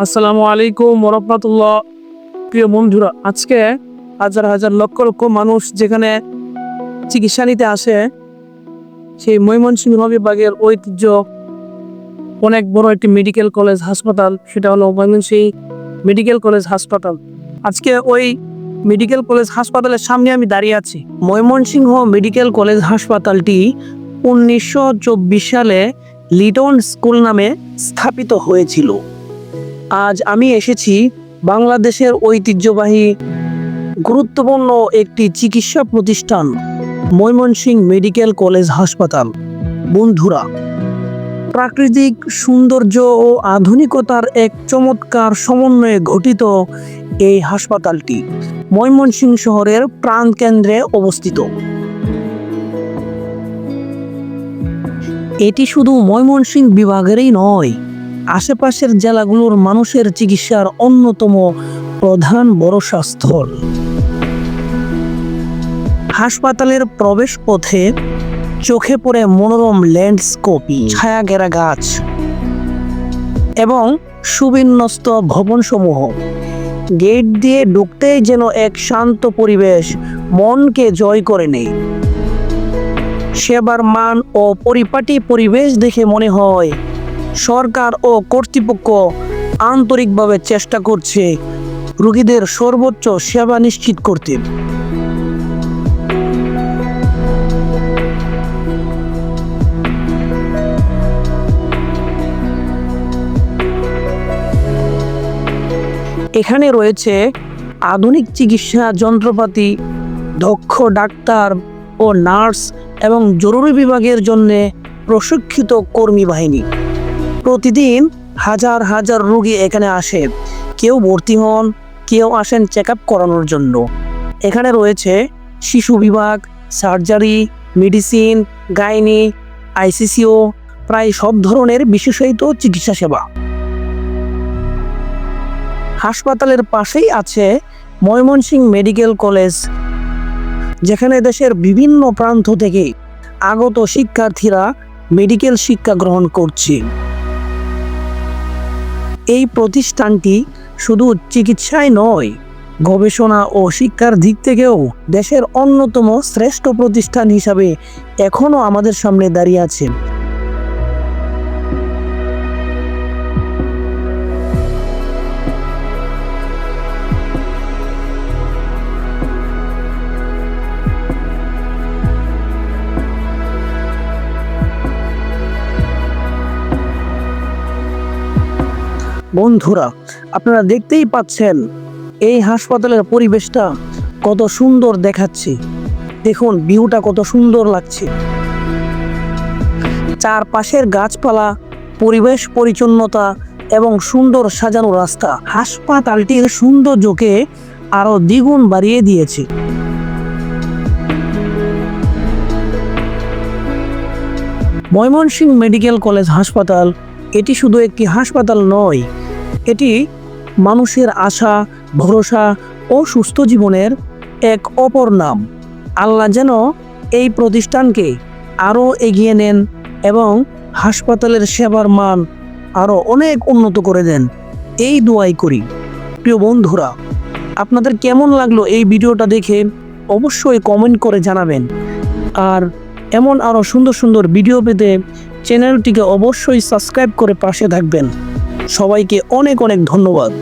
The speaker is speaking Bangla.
আসসালামু আলাইকুম ওরহমাতুল্লাহ। প্রিয় বন্ধুরা, আজকে হাজার হাজার লক্ষ লক্ষ মানুষ যেখানে চিকিৎসা নিতে আসে, সেই ময়মনসিংহ বিভাগের ঐতিহ্য অনেক বড় একটি মেডিকেল কলেজ হাসপাতাল, সেটা হলো ময়মনসিংহ মেডিকেল কলেজ হাসপাতাল। আজকে ওই মেডিকেল কলেজ হাসপাতালের সামনে আমি দাঁড়িয়ে আছি। ময়মনসিংহ মেডিকেল কলেজ হাসপাতালটি 1924 সালে লিটন স্কুল নামে স্থাপিত হয়েছিল। আজ আমি এসেছি বাংলাদেশের ঐতিহ্যবাহী গুরুত্বপূর্ণ একটি চিকিৎসা প্রতিষ্ঠান ময়মনসিংহ মেডিকেল কলেজ হাসপাতাল। বন্ধুরা, প্রাকৃতিক সৌন্দর্য ও আধুনিকতার এক চমৎকার সমন্বয়ে গঠিত এই হাসপাতালটি ময়মনসিংহ শহরের প্রাণকেন্দ্রে অবস্থিত। এটি শুধু ময়মনসিংহ বিভাগেরই নয়, আশেপাশের জেলাগুলোর মানুষের চিকিৎসার অন্যতম প্রধান ভরসাস্থল। হাসপাতালের প্রবেশ পথে চোখে পড়ে মনোরম ল্যান্ডস্কেপ, ছায়া ঘেরা গাছ এবং সুবিন্যস্ত ভবনসমূহ। গেট দিয়ে ঢুকতেই যেন এক শান্ত পরিবেশ মনকে জয় করে নেয়। সেবার মান ও পরিপাটি পরিবেশ দেখে মনে হয় সরকার ও কর্তৃপক্ষ আন্তরিকভাবে চেষ্টা করছে রোগীদের সর্বোচ্চ সেবা নিশ্চিত করতে। এখানে রয়েছে আধুনিক চিকিৎসা যন্ত্রপাতি, দক্ষ ডাক্তার ও নার্স এবং জরুরি বিভাগের জন্য প্রশিক্ষিত কর্মী বাহিনী। প্রতিদিন হাজার হাজার রোগী এখানে আসে, কেউ ভর্তি হন, কেউ আসেন চেক আপ করানোর জন্য। এখানে রয়েছে শিশু বিভাগ, সার্জারি, মেডিসিন, গাইনি, আইসিসিও, প্রায় সব ধরনের বিশেষায়িত চিকিৎসা সেবা। হাসপাতালের পাশেই আছে ময়মনসিংহ মেডিকেল কলেজ, যেখানে দেশের বিভিন্ন প্রান্ত থেকে আগত শিক্ষার্থীরা মেডিকেল শিক্ষা গ্রহণ করছে। এই প্রতিষ্ঠানটি শুধু চিকিৎসায় নয়, গবেষণা ও শিক্ষার দিক থেকেও দেশের অন্যতম শ্রেষ্ঠ প্রতিষ্ঠান হিসাবে এখনো আমাদের সামনে দাঁড়িয়ে আছে। বন্ধুরা, আপনারা দেখতেই পাচ্ছেন এই হাসপাতালের পরিবেশটা কত সুন্দর দেখাচ্ছে। দেখুন, ভিউটা কত সুন্দর লাগছে। চারপাশের গাছপালা, পরিবেশ পরিচ্ছন্নতা এবং সুন্দর সাজানো রাস্তা হাসপাতালটির সৌন্দর্যকে আরো দ্বিগুণ বাড়িয়ে দিয়েছে। ময়মনসিংহ মেডিকেল কলেজ হাসপাতাল এটি শুধু একটি হাসপাতাল নয়, এটি মানুষের আশা, ভরসা ও সুস্থ জীবনের এক অপর নাম। আল্লাহ যেন এই প্রতিষ্ঠানকে আরও এগিয়ে নেন এবং হাসপাতালের সেবার মান আরও অনেক উন্নত করে দেন, এই দোয়াই করি। প্রিয় বন্ধুরা, আপনাদের কেমন লাগলো এই ভিডিওটা দেখে অবশ্যই কমেন্ট করে জানাবেন। আর এমন আরও সুন্দর সুন্দর ভিডিও পেতে চ্যানেলটিকে অবশ্যই সাবস্ক্রাইব করে পাশে থাকবেন। সবাইকে অনেক অনেক ধন্যবাদ।